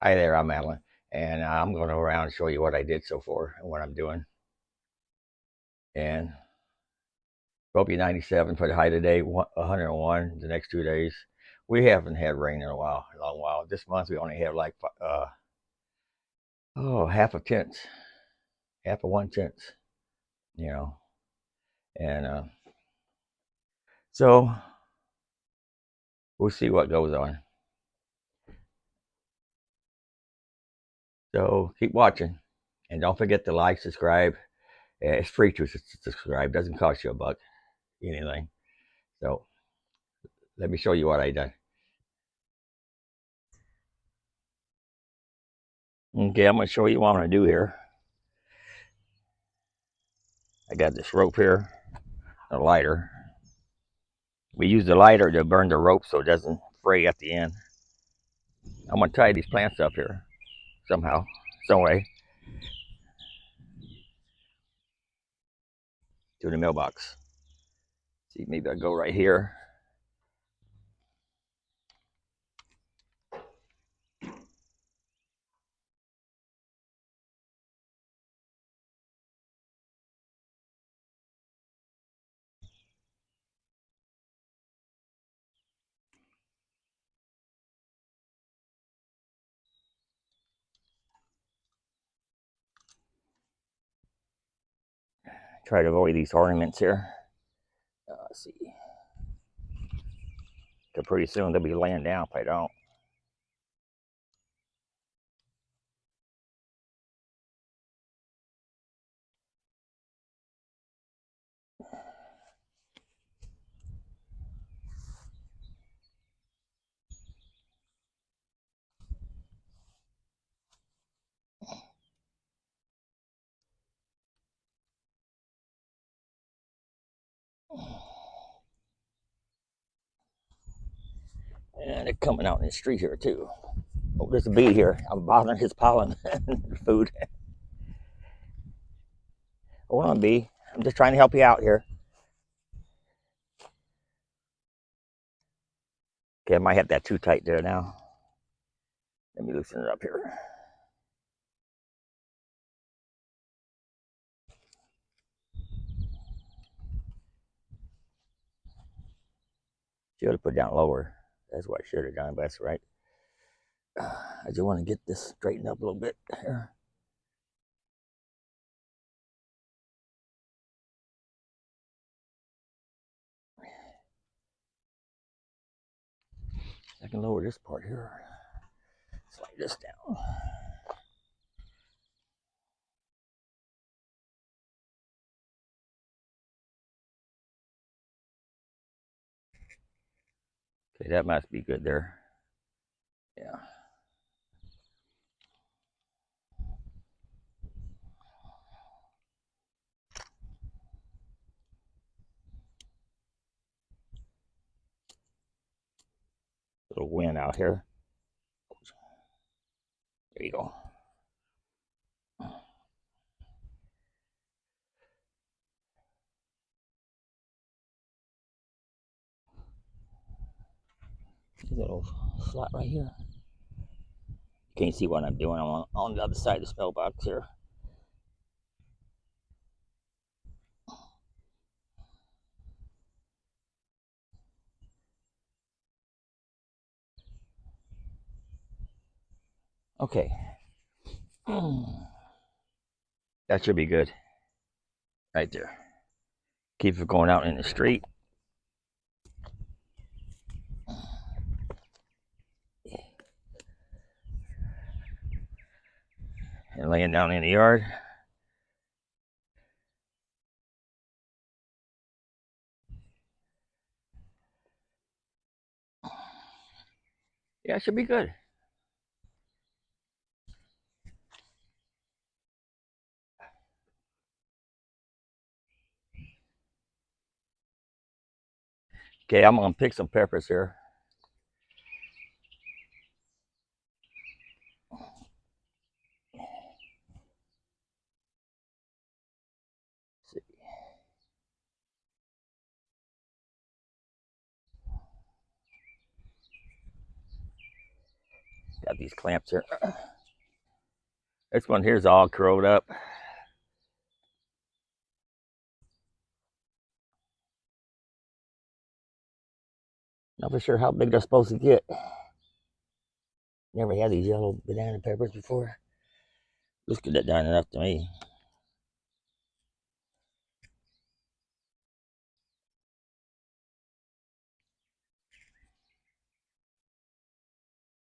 Hi there, I'm Alan, and I'm going to go around and show you what I did so far and what I'm doing. And hope you 97 for the high today, 101 the next 2 days. We haven't had rain in a long while. This month we only have like half a tenth, half of 1/10, you know. And so we'll see what goes on. So keep watching, and don't forget to like, subscribe. It's free to subscribe. Doesn't cost you a buck, anything. So let me show you what I done. Okay, I'm gonna show you what I'm gonna do here. I got this rope here, a lighter. We use the lighter to burn the rope so it doesn't fray at the end. I'm gonna tie these plants up here somehow, some way, to the mailbox. See, maybe I go right here. Try to avoid these ornaments here. Let's see. Because pretty soon they'll be laying down if I don't. And they're coming out in the street here too. Oh, there's a bee here. I'm bothering his pollen food. Hold on, bee. I'm just trying to help you out here. Okay, I might have that too tight there now. Let me loosen it up here. Should have put it down lower. That's what I should have done, but that's right. I just want to get this straightened up a little bit here. I can lower this part here. Slide this down. Okay, that must be good there. Yeah. Little wind out here. There you go. See that little slot right here? You can't see what I'm doing. I'm on the other side of the spell box here. Okay. That should be good. Right there. Keep it going out in the street. And laying down in the yard. Yeah, it should be good. Okay, I'm gonna pick some peppers here. See. Got these clamps here. This one here's all curled up. Not for sure how big they're supposed to get. Never had these yellow banana peppers before. This could have done enough to me.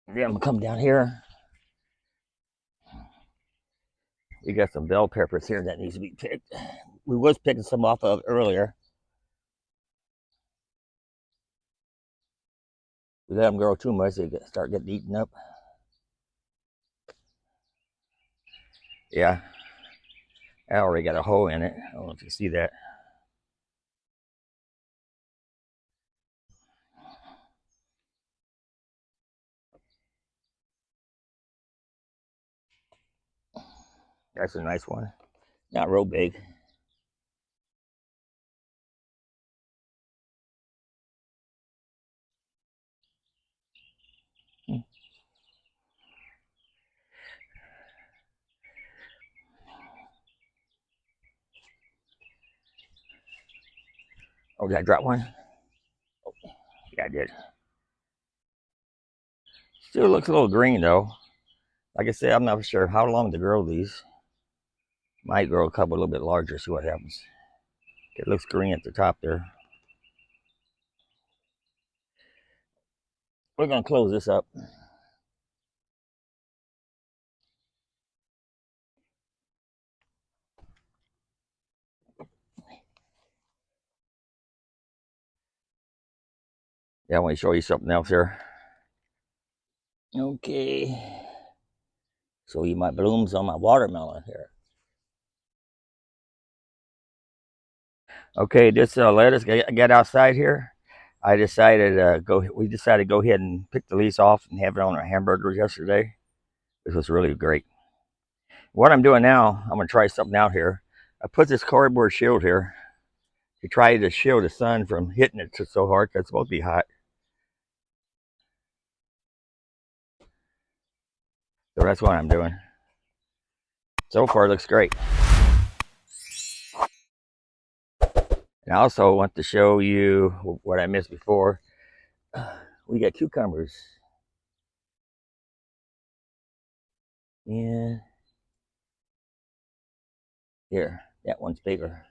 Then I'm gonna come down here. We got some bell peppers here that needs to be picked. We was picking some off of earlier. We let them grow too much, they start getting eaten up. Yeah, I already got a hole in it. I don't know if you see that. That's a nice one. Not real big. Oh, did I drop one? Oh, yeah, I did. Still looks a little green though. Like I said, I'm not sure how long to grow these. Might grow a couple a little bit larger, see what happens. It looks green at the top there. We're gonna close this up. Yeah, I want to show you something else here. Okay. Show you my blooms on my watermelon here. Okay, this lettuce got outside here. I decided we decided to go ahead and pick the leaves off and have it on our hamburgers yesterday. This was really great. What I'm doing now, I'm gonna try something out here. I put this cardboard shield here to try to shield the sun from hitting it so hard because it's supposed to be hot. So that's what I'm doing. So far, it looks great. And I also want to show you what I missed before. We got cucumbers. Yeah. Here, that one's bigger.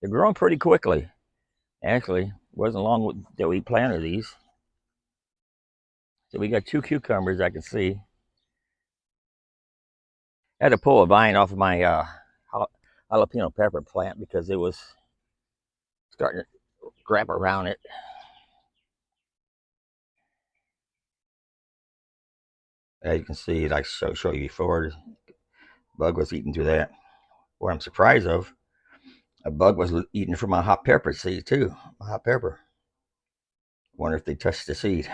They're growing pretty quickly. Actually, it wasn't long that we planted these. So we got 2 cucumbers I can see. I had to pull a vine off of my jalapeno pepper plant because it was starting to grab around it. As you can see, like I showed you before, the bug was eating through that. What I'm surprised of, a bug was eating from my hot pepper seed too. My hot pepper. Wonder if they touched the seed.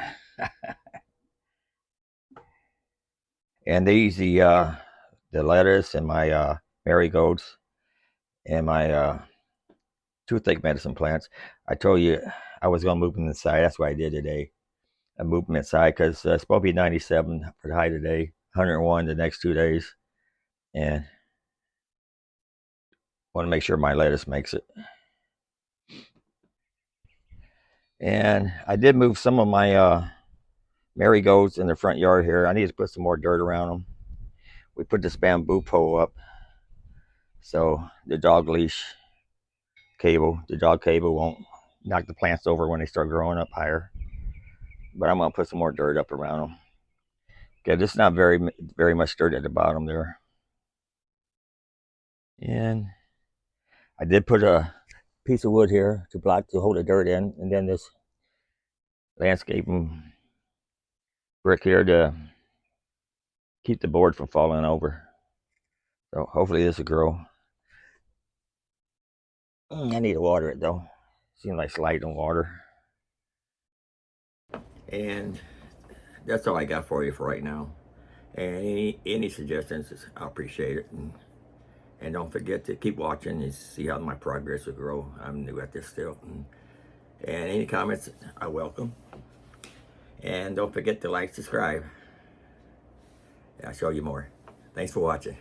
And these the lettuce and my marigolds and my toothache medicine plants. I told you I was gonna move them inside. That's what I did today. I moved them inside because it's supposed to be 97 for the high today, 101 the next 2 days, and want to make sure my lettuce makes it. And I did move some of my marigolds in the front yard here. I need to put some more dirt around them. We put this bamboo pole up, so the dog cable won't knock the plants over when they start growing up higher. But I'm gonna put some more dirt up around them. Okay, there's not very much dirt at the bottom there. And I did put a piece of wood here to hold the dirt in, and then this landscaping brick here to keep the board from falling over. So hopefully this will grow. I need to water it though. Seems like it's light on water. And that's all I got for you for right now. And any suggestions, I appreciate it. And don't forget to keep watching and see how my progress will grow. I'm new at this still. And any comments, I welcome. And don't forget to like, subscribe. I'll show you more. Thanks for watching.